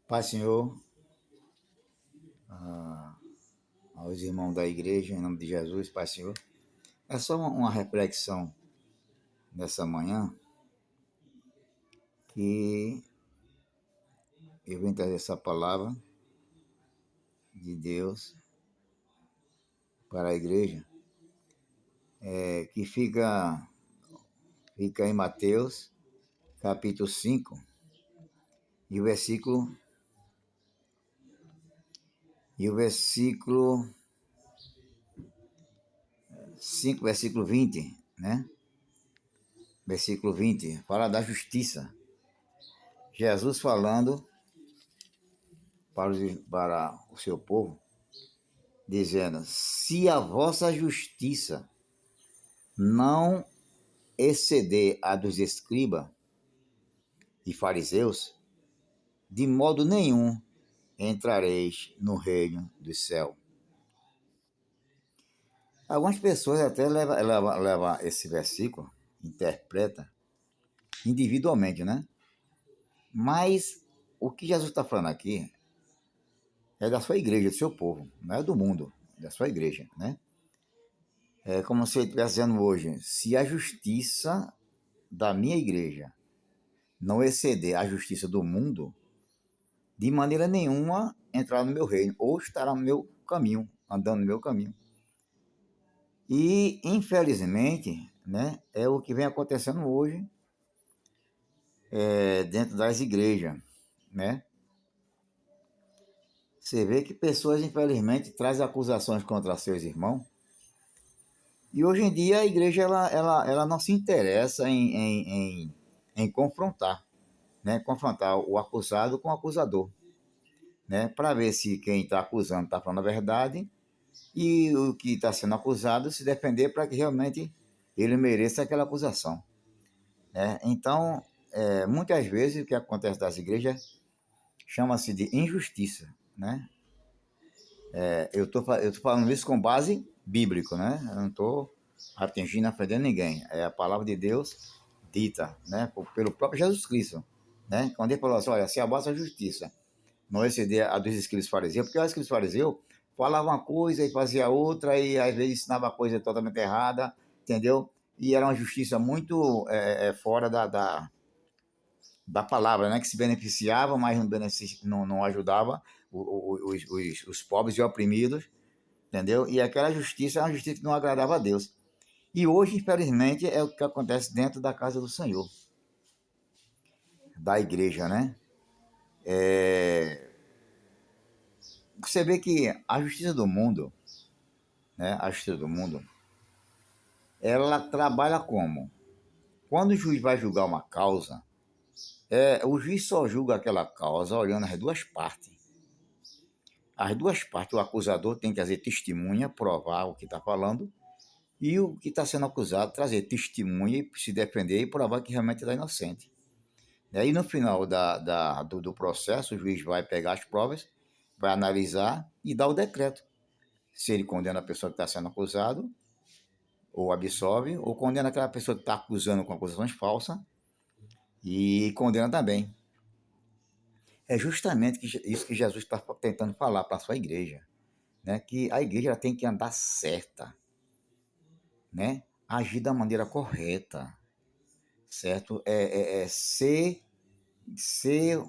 Pai, Senhor, aos irmãos da igreja, em nome de Jesus, Pai, Senhor. É só uma reflexão nessa manhã que eu venho trazer essa palavra de Deus para a igreja, que fica em Mateus, capítulo 5, e o versículo 5, versículo 20, né? Versículo 20, fala da justiça. Jesus falando para o seu povo, dizendo: se a vossa justiça não exceder a dos escribas e fariseus, de modo nenhum entrareis no reino do céu. Algumas pessoas até levam esse versículo, interpreta individualmente, né? Mas o que Jesus está falando aqui é da sua igreja, do seu povo, não é do mundo, é da sua igreja, né? É como se ele estivesse dizendo hoje: se a justiça da minha igreja não exceder a justiça do mundo, de maneira nenhuma entrar no meu reino, ou estará no meu caminho, andando no meu caminho. E, infelizmente, né, é o que vem acontecendo hoje dentro das igrejas, né? Você vê que pessoas, infelizmente, trazem acusações contra seus irmãos, e hoje em dia a igreja ela não se interessa em confrontar, né? Confrontar o acusado com o acusador, né? Para ver se quem está acusando está falando a verdade e o que está sendo acusado se defender para que realmente ele mereça aquela acusação, né? Então, muitas vezes o que acontece das igrejas chama-se de injustiça, né? Eu tô falando isso com base bíblico, né? Eu não estou atingindo, ofendendo ninguém. É a palavra de Deus dita, né? Pelo próprio Jesus Cristo, né? Quando ele falou assim: olha, se a vossa justiça não exceder a dos escribas fariseus, porque os escribas fariseus falavam uma coisa e fazia outra, e às vezes ensinava coisa totalmente errada, entendeu? E era uma justiça muito fora da palavra, né? Que se beneficiava, mas não ajudava os pobres e oprimidos, entendeu? E aquela justiça é uma justiça que não agradava a Deus. E hoje, infelizmente, é o que acontece dentro da casa do Senhor, da igreja, né? Você vê que a justiça do mundo, né? A justiça do mundo, ela trabalha como? Quando o juiz vai julgar uma causa, o juiz só julga aquela causa olhando as duas partes. As duas partes, o acusador tem que trazer testemunha, provar o que está falando, e o que está sendo acusado trazer testemunha e se defender e provar que realmente está inocente. E aí, no final do processo, o juiz vai pegar as provas, vai analisar e dar o decreto. Se ele condena a pessoa que está sendo acusado, ou absolve, ou condena aquela pessoa que está acusando com acusações falsas, e condena também. É justamente isso que Jesus está tentando falar para a sua igreja, né? Que a igreja tem que andar certa, né? Agir da maneira correta, certo? Ser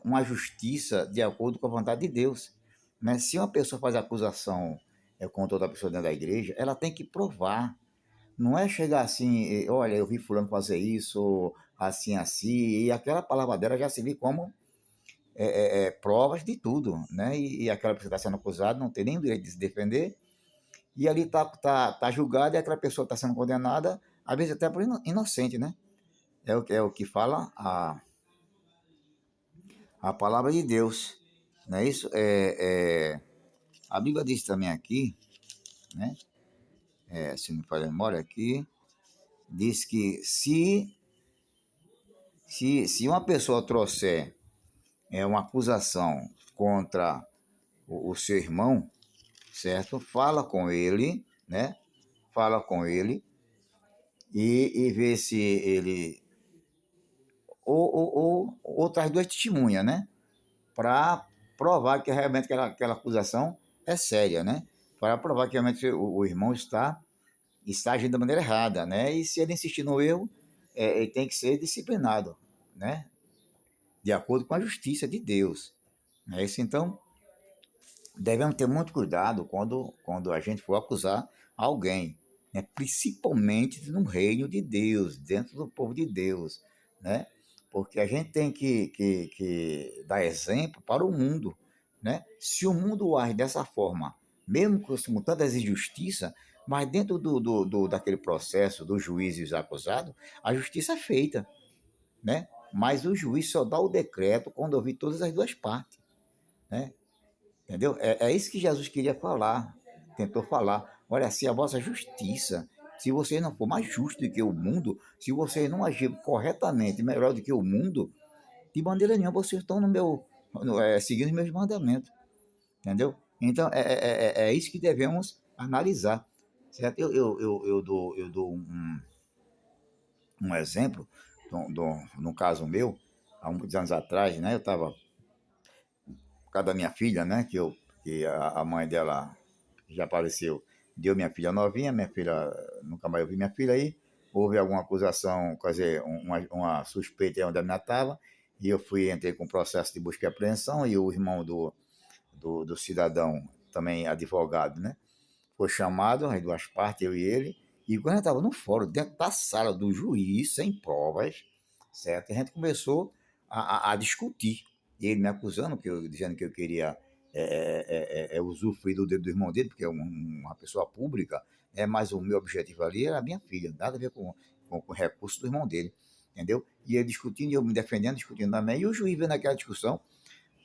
uma justiça de acordo com a vontade de Deus, né? Se uma pessoa faz acusação contra outra pessoa dentro da igreja, ela tem que provar. Não é chegar assim: olha, eu vi fulano fazer isso, assim, assim, e aquela palavra dela já se vê como provas de tudo, né? E aquela pessoa está sendo acusada não tem nem o direito de se defender, e ali tá julgada, e aquela pessoa está sendo condenada, às vezes até por inocente, né? É o que fala a palavra de Deus, não é isso? A Bíblia diz também aqui, né? Se não me falha a memória aqui, diz que se uma pessoa trouxer uma acusação contra o seu irmão, certo? Fala com ele, né? Fala com ele e vê se ele. Ou traz duas testemunhas, né? Para provar que realmente aquela acusação é séria, né? Para provar que realmente o irmão está agindo da maneira errada, né? E se ele insistir no erro, ele tem que ser disciplinado, né? De acordo com a justiça de Deus. É isso, então, devemos ter muito cuidado quando a gente for acusar alguém, né? Principalmente no reino de Deus, dentro do povo de Deus, né? Porque a gente tem que dar exemplo para o mundo, né? Se o mundo age dessa forma, mesmo com tantas injustiças, mas dentro daquele processo do juiz e os acusados, a justiça é feita, né? Mas o juiz só dá o decreto quando ouvir todas as duas partes, né? Entendeu? É isso que Jesus queria falar, tentou falar. Olha, se a vossa justiça, se vocês não for mais justos do que o mundo, se vocês não agirem corretamente, melhor do que o mundo, de maneira nenhuma vocês estão seguindo os meus mandamentos, entendeu? Então, é isso que devemos analisar, certo? Eu dou um exemplo, no caso meu, há muitos anos atrás, né? Eu estava por causa da minha filha, né? Que a mãe dela já apareceu, deu minha filha nunca mais eu vi minha filha aí, houve alguma acusação, quer dizer, uma suspeita onde ela ainda estava, e eu entrei com processo de busca e apreensão, e o irmão do cidadão, também advogado, né? Foi chamado, as duas partes, eu e ele, e quando eu estava no fórum, dentro da sala do juiz, sem provas, certo? A gente começou a discutir. E ele me acusando, dizendo que eu queria usufruir do dedo do irmão dele, porque é uma pessoa pública, mas o meu objetivo ali era a minha filha, nada a ver com o recurso do irmão dele, entendeu? E ele discutindo, e eu me defendendo, discutindo também, e o juiz vendo aquela discussão,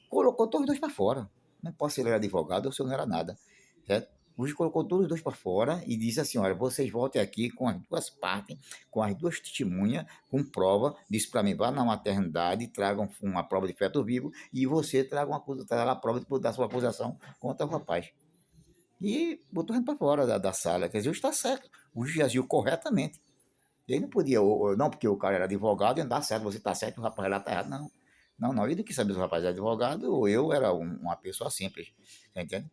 colocou todos os dois para fora. Não posso ser ele era advogado ou se eu não era nada, certo? O juiz colocou todos os dois para fora e disse assim: olha, vocês voltem aqui com as duas partes, com as duas testemunhas, com prova. Disse para mim: vá na maternidade, tragam uma prova de feto vivo e você traga a prova da sua acusação contra o rapaz. E botou a gente para fora da sala. Quer dizer, o juiz está certo. O juiz agiu corretamente. Ele não podia, não porque o cara era advogado, e não dá certo, você está certo, o rapaz lá está errado. Não. Não, não. Ele não quis saber se o rapaz era advogado ou eu era uma pessoa simples. Tá entendendo?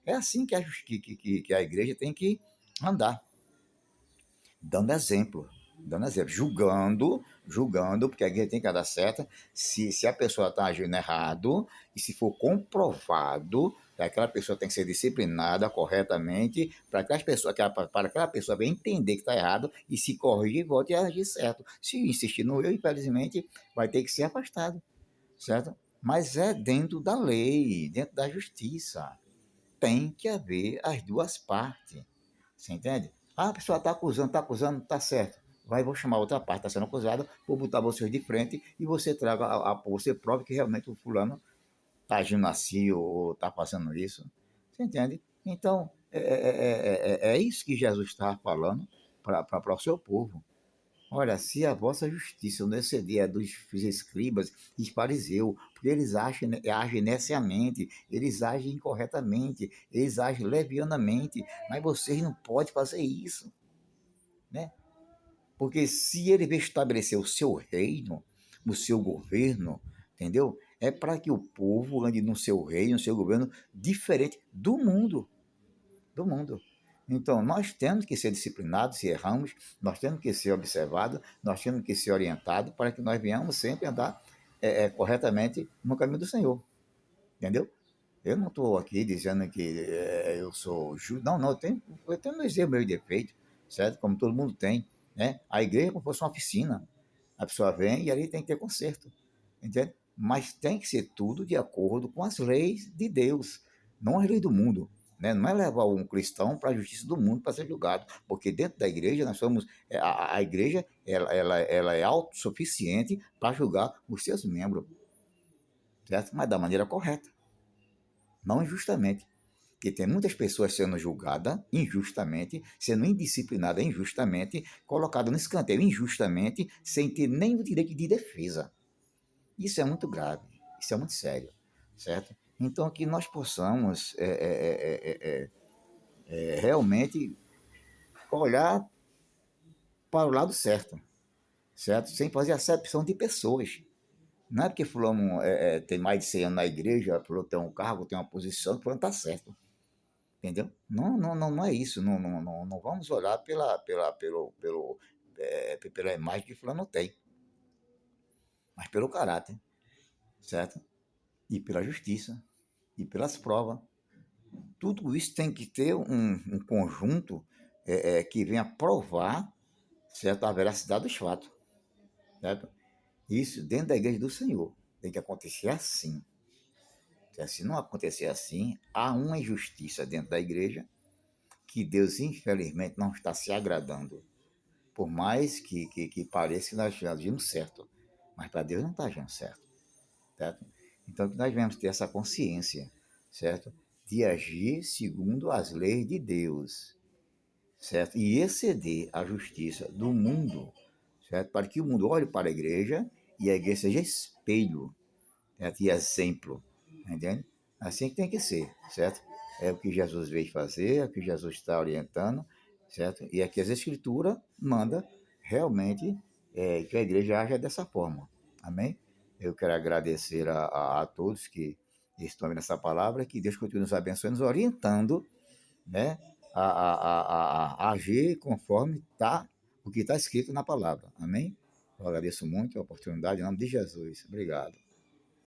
É assim que a igreja tem que andar, dando exemplo, julgando, porque a igreja tem que andar certa. Se a pessoa está agindo errado, e se for comprovado, aquela pessoa tem que ser disciplinada corretamente para aquela pessoa bem entender que está errado e se corrigir e volte a agir certo. Se insistir no eu, infelizmente, vai ter que ser afastado, certo? Mas é dentro da lei, dentro da justiça. Tem que haver as duas partes. Você entende? Ah, a pessoa está acusando, está certo. Vou chamar outra parte, está sendo acusada, vou botar vocês de frente e você traga, você prove que realmente o fulano está agindo assim ou está fazendo isso. Você entende? Então, é isso que Jesus estava falando para o seu povo. Olha, se a vossa justiça não exceder a dos escribas e fariseus, porque eles agem neciamente, eles agem incorretamente, eles agem levianamente, mas vocês não podem fazer isso, né? Porque se ele veio estabelecer o seu reino, o seu governo, entendeu? É para que o povo ande no seu reino, no seu governo, diferente do mundo. Então, nós temos que ser disciplinados se erramos, nós temos que ser observados, nós temos que ser orientados para que nós venhamos sempre andar corretamente no caminho do Senhor. Entendeu? Eu não estou aqui dizendo que eu sou justo. Não, não, eu tenho meus erros, meus defeitos, certo? Como todo mundo tem. Né? A igreja é como se fosse uma oficina. A pessoa vem e ali tem que ter conserto. Entende? Mas tem que ser tudo de acordo com as leis de Deus, não as leis do mundo. Né? Não é levar um cristão para a justiça do mundo para ser julgado, porque dentro da igreja nós somos. A igreja ela é autossuficiente para julgar os seus membros, certo? Mas da maneira correta, não injustamente. Porque tem muitas pessoas sendo julgadas injustamente, sendo indisciplinadas injustamente, colocadas no escanteio injustamente, sem ter nem o direito de defesa. Isso é muito grave, isso é muito sério, certo? Então, que nós possamos realmente olhar para o lado certo, certo? Sem fazer acepção de pessoas, Não é porque fulano tem mais de 100 anos na igreja, fulano tem um cargo, tem uma posição, fulano está certo. Entendeu? Não, não, não, não é isso. Não, não, não, não vamos olhar pela imagem que fulano tem, mas pelo caráter, certo? E pela justiça, e pelas provas. Tudo isso tem que ter um conjunto que venha provar, certo, a veracidade dos fatos, certo? Isso dentro da igreja do Senhor. Tem que acontecer assim. Se não acontecer assim, há uma injustiça dentro da igreja que Deus, infelizmente, não está se agradando. Por mais que pareça que nós agimos certo, mas para Deus não está agindo certo, certo? Então, que nós devemos ter essa consciência, certo? De agir segundo as leis de Deus, certo? E exceder a justiça do mundo, certo? Para que o mundo olhe para a igreja e a igreja seja espelho, certo? E exemplo, entende? Assim que tem que ser, certo? É o que Jesus veio fazer, é o que Jesus está orientando, certo? E aqui as Escrituras manda realmente que a igreja haja dessa forma, amém? Eu quero agradecer a todos que estão vendo essa palavra, que Deus continue nos abençoando, nos orientando, né? A agir conforme tá, o que está escrito na palavra, amém? Eu agradeço muito a oportunidade, em nome de Jesus. Obrigado.